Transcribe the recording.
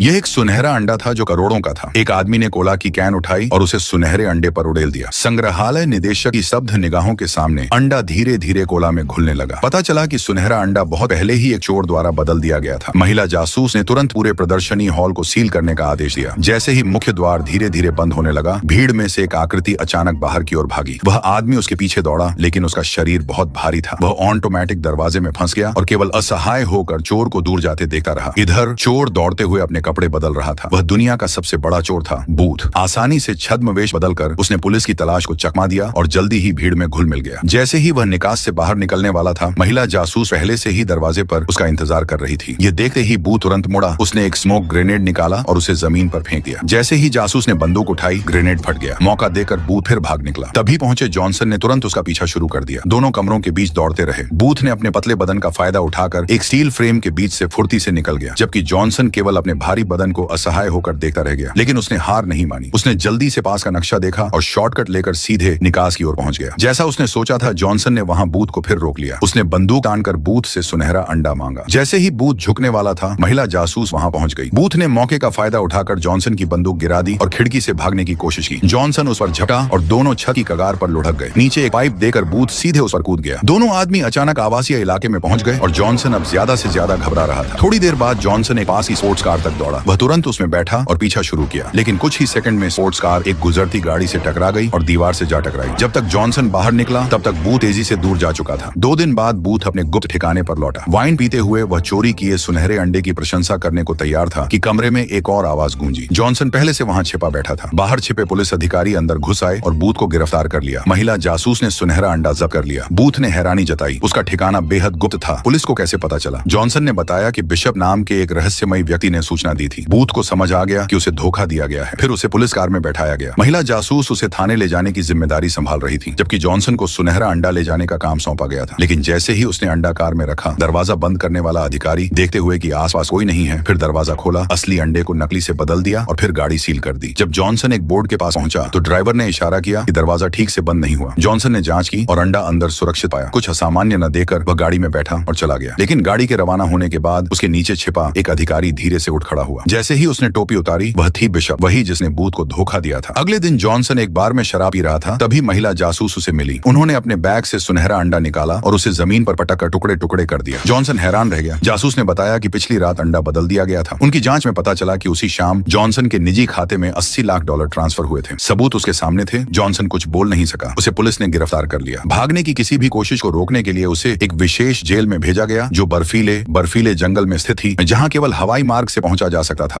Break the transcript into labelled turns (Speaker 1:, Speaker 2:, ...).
Speaker 1: यह एक सुनहरा अंडा था जो करोड़ों का था। एक आदमी ने कोला की कैन उठाई और उसे सुनहरे अंडे पर उड़ेल दिया। संग्रहालय निदेशक की स्तब्ध निगाहों के सामने अंडा धीरे धीरे कोला में घुलने लगा। पता चला कि सुनहरा अंडा बहुत पहले ही एक चोर द्वारा बदल दिया गया था। महिला जासूस ने तुरंत पूरे प्रदर्शनी हॉल को सील करने का आदेश दिया। जैसे ही मुख्य द्वार धीरे धीरे बंद होने लगा, भीड़ में से एक आकृति अचानक बाहर की ओर भागी। वह आदमी उसके पीछे दौड़ा, लेकिन उसका शरीर बहुत भारी था। वह ऑटोमेटिक दरवाजे में फंस गया और केवल असहाय होकर चोर को दूर जाते देखता रहा। इधर चोर दौड़ते हुए अपने कपड़े बदल रहा था। वह दुनिया का सबसे बड़ा चोर था, बूथ। आसानी से छद्मवेश बदलकर उसने पुलिस की तलाश को चकमा दिया और जल्दी ही भीड़ में घुल मिल गया। जैसे ही वह निकास से बाहर निकलने वाला था, महिला जासूस पहले से ही दरवाजे पर उसका इंतजार कर रही थी। ये देखते ही बूथ तुरंत मुड़ा। उसने एक स्मोक ग्रेनेड निकाला और उसे जमीन पर फेंक दिया। जैसे ही जासूस ने बंदूक उठाई, ग्रेनेड फट गया। मौका देकर बूथ फिर भाग निकला। तभी पहुंचे जॉनसन ने तुरंत उसका पीछा शुरू कर दिया। दोनों कमरों के बीच दौड़ते रहे। बूथ ने अपने पतले बदन का फायदा उठाकर एक स्टील फ्रेम के बीच से फुर्ती से निकल गया, जबकि जॉनसन केवल अपने भारी बदन को असहाय होकर देखता रह गया। लेकिन उसने हार नहीं मानी। उसने जल्दी से पास का नक्शा देखा और शॉर्टकट लेकर सीधे निकास की ओर पहुंच गया। जैसा उसने सोचा था, जॉनसन ने वहां बूथ को फिर रोक लिया। उसने बंदूक तानकर बूथ से सुनहरा अंडा मांगा। जैसे ही बूथ झुकने वाला था, महिला जासूस वहां पहुंच गई। बूथ ने मौके का फायदा उठाकर जॉनसन की बंदूक गिरा दी और खिड़की से भागने की कोशिश की। जॉनसन उस पर झपटा और दोनों छत की कगार पर लुढ़क गए। नीचे एक पाइप देकर बूथ सीधे उस पर कूद गया। दोनों आदमी अचानक आवासीय इलाके में पहुंच गए और जॉनसन अब ज्यादा से ज्यादा घबरा रहा था। थोड़ी देर बाद जॉनसन एक पास की स्पोर्ट्स कार तक दौड़ा। वह तुरंत उसमें बैठा और पीछा शुरू किया, लेकिन कुछ ही सेकंड में स्पोर्ट्स कार एक गुजरती गाड़ी से टकरा गई और दीवार से जा टकराई। जब तक जॉनसन बाहर निकला, तब तक बूथ तेजी से दूर जा चुका था। 2 दिन बाद बूथ अपने गुप्त ठिकाने पर लौटा। वाइन पीते हुए वह चोरी किए सुनहरे अंडे की प्रशंसा करने को तैयार था कि कमरे में एक और आवाज गूंजी। जॉनसन पहले से वहां छिपा बैठा था। बाहर छिपे पुलिस अधिकारी अंदर घुस आए और बूथ को गिरफ्तार कर लिया। महिला जासूस ने सुनहरा अंडा जब्त कर लिया। बूथ ने हैरानी जताई। उसका ठिकाना बेहद गुप्त था। पुलिस को कैसे पता चला? जॉनसन ने बताया कि बिशप नाम के एक रहस्यमयी व्यक्ति ने सूचना दी थी। बूथ को समझ आ गया कि उसे धोखा दिया गया है। फिर उसे पुलिस कार में बैठाया गया। महिला जासूस उसे थाने ले जाने की जिम्मेदारी संभाल रही थी, जबकि जॉनसन को सुनहरा अंडा ले जाने का काम सौंपा गया था। लेकिन जैसे ही उसने अंडा कार में रखा, दरवाजा बंद करने वाला अधिकारी देखते हुए कि आसपास कोई नहीं है, फिर दरवाजा खोला, असली अंडे को नकली से बदल दिया और फिर गाड़ी सील कर दी। जब जॉनसन एक बोर्ड के पास पहुंचा, तो ड्राइवर ने इशारा किया कि दरवाजा ठीक से बंद नहीं हुआ। जॉनसन ने जांच की और अंडा अंदर सुरक्षित पाया। कुछ असामान्य न देकर वह गाड़ी में बैठा और चला गया। लेकिन गाड़ी के रवाना होने के बाद उसके नीचे छिपा एक अधिकारी धीरे से उठ खड़ा हुआ। जैसे ही उसने टोपी उतारी, वह थी बिशप, वही जिसने बूथ को धोखा दिया था। अगले दिन जॉनसन एक बार में शराब पी रहा था, तभी महिला जासूस उसे मिली। उन्होंने अपने बैग से सुनहरा अंडा निकाला और उसे जमीन पर पटक कर टुकड़े टुकड़े कर दिया। जॉनसन हैरान रह गया। जासूस ने बताया कि पिछली रात अंडा बदल दिया गया था। उनकी जांच में पता चला कि उसी शाम जॉनसन के निजी खाते में $80 लाख ट्रांसफर हुए थे। सबूत उसके सामने थे। जॉनसन कुछ बोल नहीं सका। उसे पुलिस ने गिरफ्तार कर लिया। भागने की किसी भी कोशिश को रोकने के लिए उसे एक विशेष जेल में भेजा गया, जो बर्फीले जंगल में स्थित थी, जहां केवल हवाई मार्ग से पहुंचा जा सकता था।